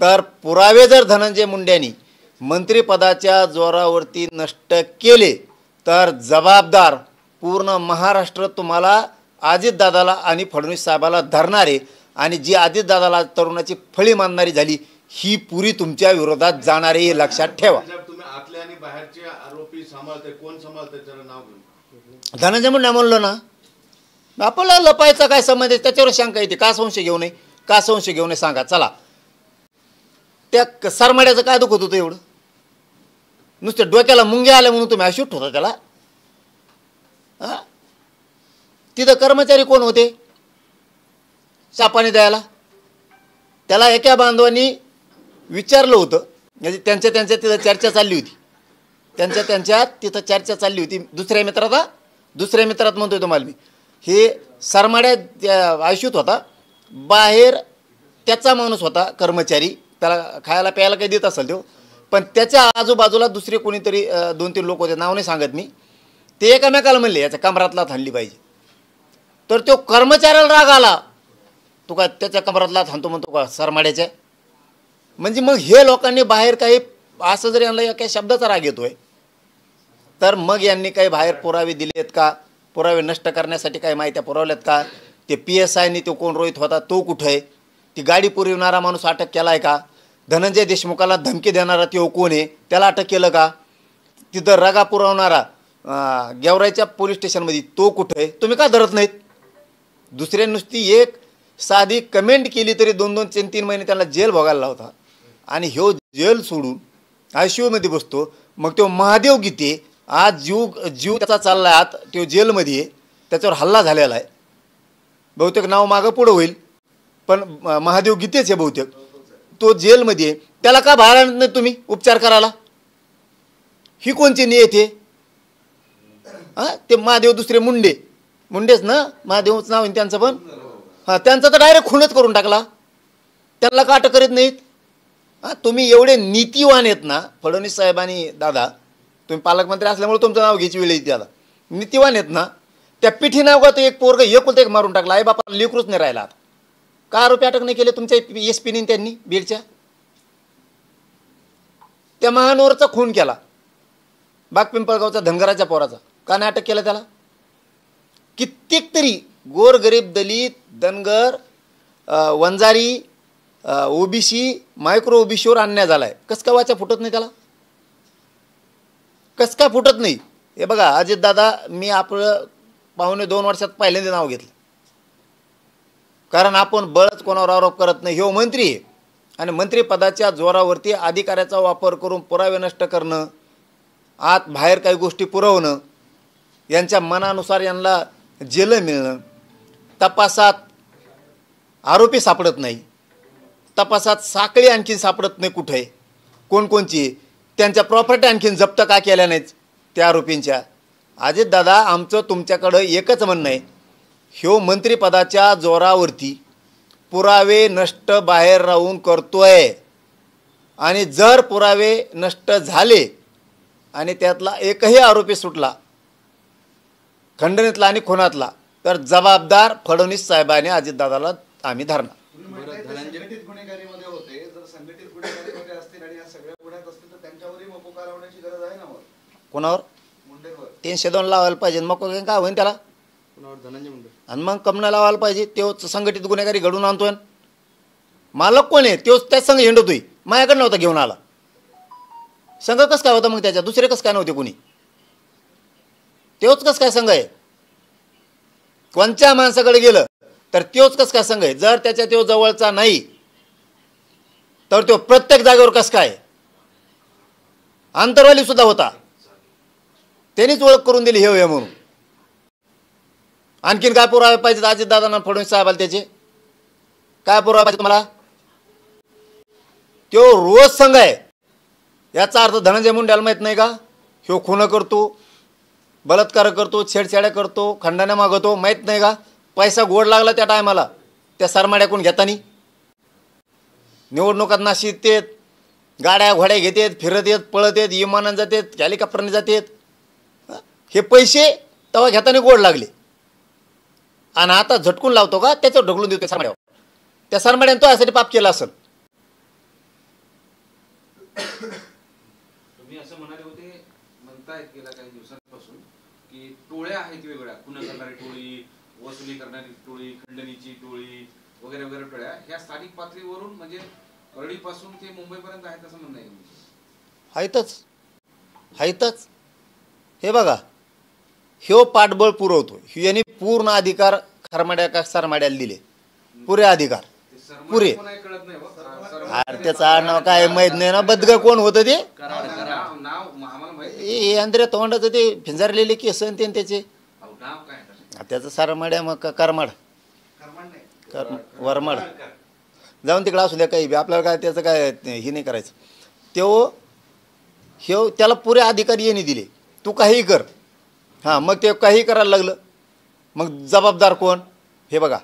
तर पुरावे जर धनंजय मुंडेंनी मंत्रिपदाच्या जोरावरती नष्ट केले तर जबाबदार पूर्ण महाराष्ट्र तुम्हाला अजितदादाला आणि फडणवीस साहेबाला धरणारे, आणि जी अजितदादाला तरुणाची फळी मानणारी झाली ही पुरी तुमच्या विरोधात जाणारी हे लक्षात ठेवा. तुम्ही आतले आणि बाहेरचे आरोपी सांभाळते, कोण सांभाळते त्याचं नाव घेऊन? धनंजय मुंडे म्हणलो ना, आपल्याला लपायचा काय संबंध आहे? त्याच्यावर शंका येते. का संशय घेऊ नये, का संशय घेऊ नये सांगा. चला, त्या सरमाड्याचं काय दुखत होतं एवढं? नुसतं डोक्याला मुंग्या आल्या म्हणून तुम्ही अशूट होता त्याला? हां, तिथं कर्मचारी कोण होते चापाणी द्यायला? त्याला एका बांधवांनी विचारलं होतं, म्हणजे त्यांच्या तिथं चर्चा चालली होती, त्यांच्या तिथं चर्चा चालली होती. दुसऱ्या मित्रात म्हणतोय तुम्हाला मी, हे सरमाड्यात आयुष्यात होता, बाहेर त्याचा माणूस होता कर्मचारी, त्याला खायला प्यायला काही देत असेल तो, पण त्याच्या आजूबाजूला दुसरे कोणीतरी 2-3 लोक होते, नाव नाही सांगत मी, ते एकामेकाला म्हणले याच्या कमरातला थांबली पाहिजे. तर तो कर्मचाऱ्याला राग आला, तो का त्याच्या कमरातला थांबतो म्हणतो का सरमाड्याच्या? म्हणजे मग हे लोकांनी बाहेर काही असं जर यांना काही शब्दाचा राग येतोय, तर मग यांनी काही बाहेर पुरावे दिलेत का? पुरावे नष्ट करण्यासाठी काही माहित्या पुरवल्यात का? ते PSIनी तो कोण रोहित होता तो कुठं आहे? ती गाडी पुरविणारा माणूस अटक केला आहे का? धनंजय देशमुखाला धमकी देणारा तो कोण आहे, त्याला अटक केलं का? तिथं रगा पुरवणारा गेवराईच्या पोलीस स्टेशनमध्ये तो कुठं आहे? तुम्ही का धरत नाहीत? दुसऱ्या नुसती एक साधी कमेंट केली तरी 2-2, 3-3 महिने त्याला जेल भोगायला होता, आणि ह्यो जेल सोडून ICUमध्ये बसतो. मग तो महादेव गीते आज जीव त्याचा चालला आहे, आत तो जेलमध्ये आहे, त्याच्यावर हल्ला झालेला आहे, बहुतेक नाव मागं पुढं होईल, पण महादेव गीतेच आहे बहुतेक, तो जेलमध्ये आहे. त्याला का बाहेर आणत नाही तुम्ही उपचार करायला? ही कोणची नियत आहे? हां, ते महादेव दुसरे मुंडेच ना, महादेवच नाव आहे त्यांचं, पण हां, त्यांचा तर डायरेक्ट खूनच करून टाकला, त्यांना का अटक करीत नाहीत? हां, तुम्ही एवढे नीतिवान आहेत ना फडणवीस साहेबांनी, दादा तुम्ही पालकमंत्री असल्यामुळे तुमचं नाव घ्यायची वेळ येते, आता नीतिवान आहेत ना. त्या पिठी नाव का तो एक पोरग एकुलता एक मारून टाकला, आई बापा लेकरूच नाही राहिला. आता का आरोपी अटक नाही केले तुमच्या SP त्यांनी बीडच्या? त्या महानोरचा खून केला, बागपिंपळगावचा धनगराच्या पोराचा, का नाही अटक केला त्याला? कित्येक तरी गोरगरीब दलित, धनगर, वंजारी, OBC, मायक्रो OBCवर अन्याय झाला आहे. कसं काय वाचा फुटत नाही त्याला? कसं काय फुटत नाही? हे बघा अजितदादा, मी आपलं 2.5 वर्षात पहिल्यांदा नाव घेतलं, कारण आपण बळच कोणावर आरोप करत नाही. ह्यो मंत्री आहे, आणि मंत्रिपदाच्या जोरावरती अधिकाऱ्याचा वापर करून पुरावे नष्ट करणं, आत बाहेर काही गोष्टी पुरवणं, यांच्या मनानुसार यांना जेल मिळणं, तपासात आरोपी सापडत नाही, तपासात साखळी आणखीन सापडत नाही कुठे कोणकोणची, त्यांच्या प्रॉपर्टी आणखीन जप्त का केल्या नाहीत त्या आरोपींच्या. अजितदादा, आमचं तुमच्याकडं एकच म्हणणं आहे, ह्यो मंत्रिपदाच्या जोरावरती पुरावे नष्ट बाहेर राहून करतोय, आणि जर पुरावे नष्ट झाले आणि त्यातला एकही आरोपी सुटला खंडणीतला आणि खुनातला, तर जबाबदार फडणवीस साहेबांनी अजितदादाला आम्ही धरणार. संघटित गुन्हेगारीमध्ये होते, जर संघटित गुन्हेगारीमध्ये असतील आणि या सगळ्या गुन्ह्यात असतील तर त्यांच्यावरही मको कारवाईची गरज आहे ना. कोणावर? मुंडेंवर 302 लावायला पाहिजे, मग काय होईल त्याला? धनंजय मुंडे. आणि मग कमना लावायला पाहिजे. तोच संघटित गुन्हेगारी घडून आणतोय. मालक कोण आहे? तोच त्याच संघ हिंडतोय. माझ्याकडे नव्हता घेऊन आला. संघ कसं काय होता मग त्याच्या? दुसरे कसं काय नव्हते कोणी? तोच कसं काय संघ आहे? कोणत्या माणसाकडे गेलं तर तोच कसं काय संघ आहे? जर त्याच्या तो जवळचा नाही तर तो प्रत्येक जागेवर कसं काय? आंतरवाली सुद्धा होता, त्यांनीच ओळख करून दिली हे म्हणून. आणखीन काय पुरावे पाहिजे अजितदादांना, फडणवीस साहेबाला? त्याचे काय पुरावे पाहिजे तुम्हाला? तो रोज संघ आहे. याचा अर्थ धनंजय मुंडेला माहीत नाही का? ह्यो खून करतो, बलात्कार करतो, छेडछाड्या करतो, खंडण्या मागवतो, माहीत नाही का? पैसा गोड लागला त्या टायमाला त्या सरमाड्याकडून घेतानी. निवडणुकात नाशिक येत, गाड्या घोड्या घेतात, फिरत येत, पळत येत, विमानानं जातात, हेलिकॉप्टरने जातात. हे पैसे तेव्हा घेताना गोड लागले, आणि आता झटकून लावतो का? त्याच्यावर ढकलून देतो सरमाड्यावर. त्या सरमाड्याने तो यासाठी पाप केला असेल. बघतायत गेल्या काही दिवसांपासून की टोळ्या आहेत वेगवेगळ्या, खुनं करणारी टोळी, वसुली करणारी टोळी, खंडणीची टोळी वगैरे वगैरे टोळ्या ह्या स्थानिक पातळीवरून म्हणजे परळीपासून ते मुंबईपर्यंत आहेत असं म्हणणं आहे. आहेतच. हे बघा, ह्यो पाठबळ पुरवतो, यांनी पूर्ण अधिकार खरमाड्या का सरमाड्याला दिले, पुरे अधिकार पुरे. कळत नाही अरे त्याचं आडनाव काय माहीत नाही ना, बदग कोण होतं ते नाव आम्हाला माहिती अंद्रे तोंडाचं ते फिंजारलेले केस आणि त्याचे नाव काय त्याचं सरमाड्या मग करमाड कर्मण नाही. वरमाड जाऊन तिकडं असू द्या काही बी, आपल्याला काय त्याचं काय हे नाही करायचं. ह्यो त्याला पुरे अधिकार यांनी दिले, तू काही कर. हां, मग ते काही करायला लागलं, मग जबाबदार कोण? हे बघा,